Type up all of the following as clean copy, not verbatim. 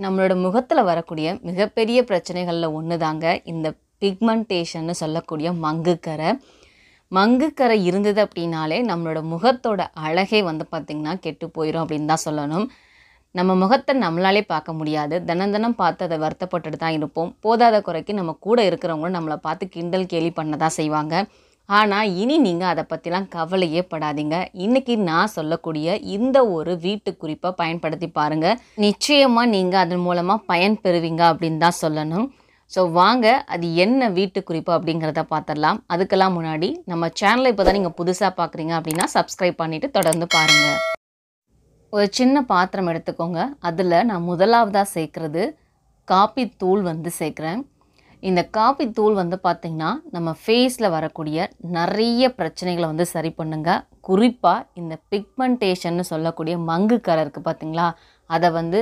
நம்மளோட முகத்துல வரக்கூடிய மிகப்பெரிய பிரச்சனைகள்ல ஒண்ணுதாங்க இந்த பிக்மெண்டேஷன்னு சொல்லக்கூடிய மங்குக்கரை. மங்குக்கரை இருந்தது அப்படின்னாலே நம்மளோட முகத்தோட அழகே வந்து பார்த்திங்கன்னா கெட்டு போயிடும் அப்படின்னு தான் சொல்லணும். நம்ம முகத்தை நம்மளாலே பார்க்க முடியாது. தினம் தினம் பார்த்து அதை வருத்தப்பட்டுட்டு தான் இருப்போம். போதாத குறைக்கு நம்ம கூட இருக்கிறவங்களும் நம்மளை பார்த்து கிண்டல் கேலி பண்ண தான் செய்வாங்க. ஆனால் இனி நீங்கள் அதை பற்றிலாம் கவலையே படாதீங்க. இன்றைக்கி நான் சொல்லக்கூடிய இந்த ஒரு வீட்டு குறிப்பை பயன்படுத்தி பாருங்கள். நிச்சயமாக நீங்கள் அதன் மூலமாக பயன் பெறுவீங்க அப்படின்னு தான் சொல்லணும். ஸோ வாங்க அது என்ன வீட்டு குறிப்பு அப்படிங்கிறத பார்த்துடலாம். அதுக்கெல்லாம் முன்னாடி நம்ம சேனலை இப்போ தான் நீங்கள் புதுசாக பார்க்குறீங்க அப்படின்னா சப்ஸ்கிரைப் பண்ணிவிட்டு தொடர்ந்து பாருங்கள். ஒரு சின்ன பாத்திரம் எடுத்துக்கோங்க. அதில் நான் முதலாவதாக சேர்க்குறது காப்பி தூள் வந்து சேர்க்குறேன். இந்த காப்பி தூள் வந்து பார்த்திங்கன்னா நம்ம ஃபேஸில் வரக்கூடிய நிறைய பிரச்சனைகளை வந்து சரி பண்ணுங்க. குறிப்பாக இந்த பிக்மெண்டேஷன்னு சொல்லக்கூடிய மங்கு கரை இருக்குது பார்த்திங்களா, அதை வந்து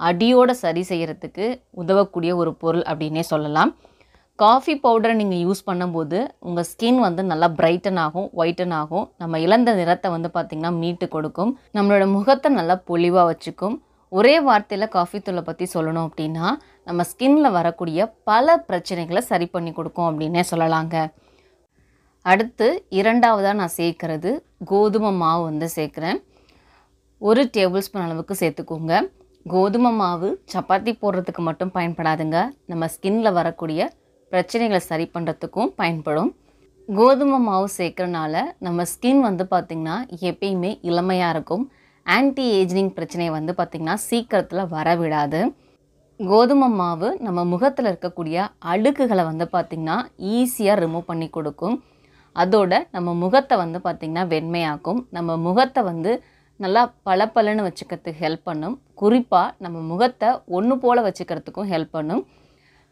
அடியோடு சரி செய்கிறதுக்கு உதவக்கூடிய ஒரு பொருள் அப்படின்னே சொல்லலாம். காஃபி பவுடரை நீங்கள் யூஸ் பண்ணும்போது உங்கள் ஸ்கின் வந்து நல்லா பிரைட்டன் ஆகும், ஒயிட்டன் ஆகும். நம்ம இழந்த நிறத்தை வந்து பார்த்திங்கன்னா மீட்டு கொடுக்கும். நம்மளோட முகத்தை நல்லா பொலிவாக வச்சுக்கும். ஒரே வார்த்தையில் காஃபி தூளை பற்றி சொல்லணும் அப்படின்னா நம்ம ஸ்கின்ல வரக்கூடிய பல பிரச்சனைகளை சரி பண்ணி கொடுக்கும் அப்படின்னே சொல்லலாங்க. அடுத்து இரண்டாவதாக நான் சேர்க்குறது கோதுமை மாவு வந்து சேர்க்குறேன். 1 டேபிள் ஸ்பூன் அளவுக்கு சேர்த்துக்கோங்க. கோதுமை மாவு சப்பாத்தி போடுறதுக்கு மட்டும் பயன்படாதுங்க. நம்ம ஸ்கின்ல வரக்கூடிய பிரச்சனைகளை சரி பண்ணுறதுக்கும் பயன்படும். கோதுமை மாவு சேர்க்குறனால நம்ம ஸ்கின் வந்து பார்த்திங்கன்னா எப்பயுமே இளமையாக இருக்கும். ஆன்டி ஏஜிங் பிரச்சனையை வந்து பார்த்திங்கன்னா சீக்கிரத்தில் வரவிடாது. கோதுமை மாவு நம்ம முகத்தில் இருக்கக்கூடிய அழுக்குகளை வந்து பார்த்திங்கன்னா ஈஸியாக ரிமூவ் பண்ணி கொடுக்கும். அதோட நம்ம முகத்தை வந்து பார்த்திங்கன்னா வெண்மையாக்கும். நம்ம முகத்தை வந்து நல்லா பளபளன்னு வச்சுக்கிறதுக்கு ஹெல்ப் பண்ணும். குறிப்பாக நம்ம முகத்தை ஒன்று போல் வச்சுக்கிறதுக்கும் ஹெல்ப் பண்ணும்.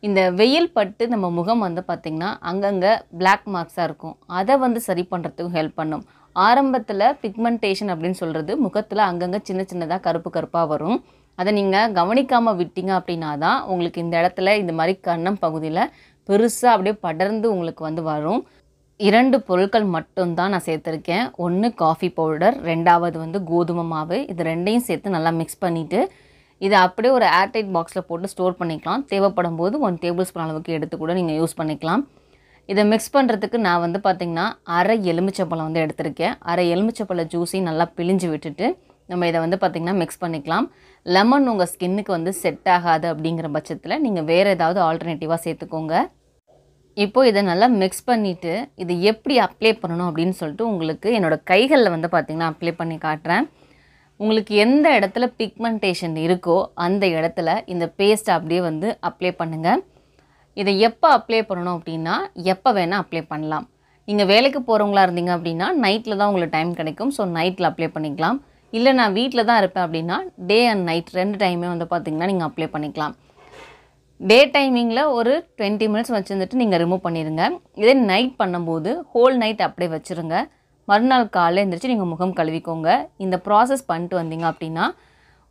இந்த வெயில் பட்டு நம்ம முகம் வந்து பார்த்திங்கன்னா அங்கங்கே பிளாக் மார்க்ஸாக இருக்கும். அதை வந்து சரி பண்ணுறதுக்கும் ஹெல்ப் பண்ணும். ஆரம்பத்தில் பிக்மெண்டேஷன் அப்படின்னு சொல்கிறது முகத்தில் அங்கங்கே சின்ன சின்னதாக கருப்பு கருப்பாக வரும். அதை நீங்கள் கவனிக்காமல் விட்டீங்க அப்படின்னா தான் உங்களுக்கு இந்த இடத்துல இந்த மாதிரி கன்னம் பகுதியில் பெருசாக அப்படியே படர்ந்து உங்களுக்கு வந்து வரும். 2 பொருட்கள் மட்டும்தான் நான் சேர்த்துருக்கேன். 1 காஃபி பவுடர், 2வது வந்து கோதுமை மாவு. இது ரெண்டையும் சேர்த்து நல்லா மிக்ஸ் பண்ணிவிட்டு இதை அப்படியே ஒரு ஏர்டைட் பாக்ஸில் போட்டு ஸ்டோர் பண்ணிக்கலாம். தேவைப்படும் போது 1 டேபிள் ஸ்பூன் அளவுக்கு எடுத்து கூட நீங்கள் யூஸ் பண்ணிக்கலாம். இதை மிக்ஸ் பண்ணுறதுக்கு நான் வந்து பார்த்திங்கன்னா அரை எலுமிச்சப்பழம் வந்து எடுத்திருக்கேன். அரை எலுமிச்சப்பழ ஜூஸையும் நல்லா பிழிஞ்சு விட்டுட்டு நம்ம இதை வந்து பார்த்திங்கன்னா மிக்ஸ் பண்ணிக்கலாம். லெமன் உங்கள் ஸ்கின்னுக்கு வந்து செட் ஆகாது அப்படிங்கிற பட்சத்தில் நீங்கள் வேறு ஏதாவது ஆல்டர்னேட்டிவாக சேர்த்துக்கோங்க. இப்போது இதை நல்லா மிக்ஸ் பண்ணிவிட்டு இது எப்படி அப்ளை பண்ணணும் அப்படின்னு சொல்லிட்டு உங்களுக்கு என்னோடய கைகளில் வந்து பார்த்திங்கன்னா அப்ளை பண்ணி காட்டுறேன். உங்களுக்கு எந்த இடத்துல பிக்மெண்டேஷன் இருக்கோ அந்த இடத்துல இந்த பேஸ்ட்டை அப்படியே வந்து அப்ளை பண்ணுங்கள். இதை எப்போ அப்ளை பண்ணணும் அப்படின்னா எப்போ வேணால் அப்ளை பண்ணலாம். நீங்கள் வேலைக்கு போகிறவங்களா இருந்தீங்க அப்படின்னா நைட்டில் தான் உங்களுக்கு டைம் கிடைக்கும். ஸோ நைட்டில் அப்ளை பண்ணிக்கலாம். இல்லை நான் வீட்டில் தான் இருப்பேன் அப்படின்னா டே அண்ட் நைட் 2 டைமே வந்து பார்த்திங்கன்னா நீங்கள் அப்ளை பண்ணிக்கலாம். டே டைமிங்கில் ஒரு 20 மினிட்ஸ் வச்சுருந்துட்டு நீங்கள் ரிமூவ் பண்ணிடுங்க. இதே நைட் பண்ணும்போது ஹோல் நைட் அப்படியே வச்சுருங்க. மறுநாள் காலையில் எழுந்திரிச்சு நீங்கள் முகம் கழுவிக்கோங்க. இந்த ப்ராசஸ் பண்ணிட்டு வந்தீங்க அப்படின்னா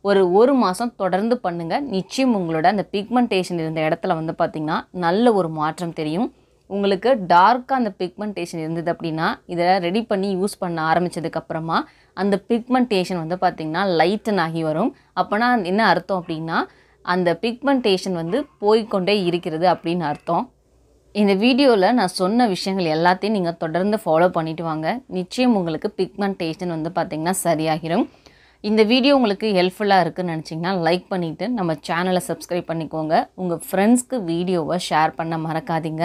ஒரு மாதம் தொடர்ந்து பண்ணுங்கள். நிச்சயம் உங்களோட அந்த பிக்மெண்டேஷன் இருந்த இடத்துல வந்து பார்த்திங்கன்னா நல்ல ஒரு மாற்றம் தெரியும். உங்களுக்கு டார்க்காக அந்த பிக்மெண்டேஷன் இருந்தது அப்படின்னா இதை ரெடி பண்ணி யூஸ் பண்ண ஆரம்பித்ததுக்கப்புறமா அந்த பிக்மெண்டேஷன் வந்து பார்த்திங்கன்னா லைட்டன் ஆகி வரும். அப்போனா என்ன அர்த்தம் அப்படின்னா அந்த பிக்மெண்டேஷன் வந்து போய்கொண்டே இருக்கிறது அப்படின்னு அர்த்தம். இந்த வீடியோவில் நான் சொன்ன விஷயங்கள் எல்லாத்தையும் நீங்கள் தொடர்ந்து ஃபாலோ பண்ணிவிட்டு வாங்க. நிச்சயம் உங்களுக்கு பிக்மெண்டேஷன் வந்து பார்த்திங்கன்னா சரியாகிடும். இந்த வீடியோ உங்களுக்கு ஹெல்ப்ஃபுல்லாக இருக்குதுன்னு நினச்சிங்கன்னா லைக் பண்ணிவிட்டு நம்ம சேனலை சப்ஸ்கிரைப் பண்ணிக்கோங்க. உங்கள் ஃப்ரெண்ட்ஸ்க்கு வீடியோவை ஷேர் பண்ண மறக்காதீங்க.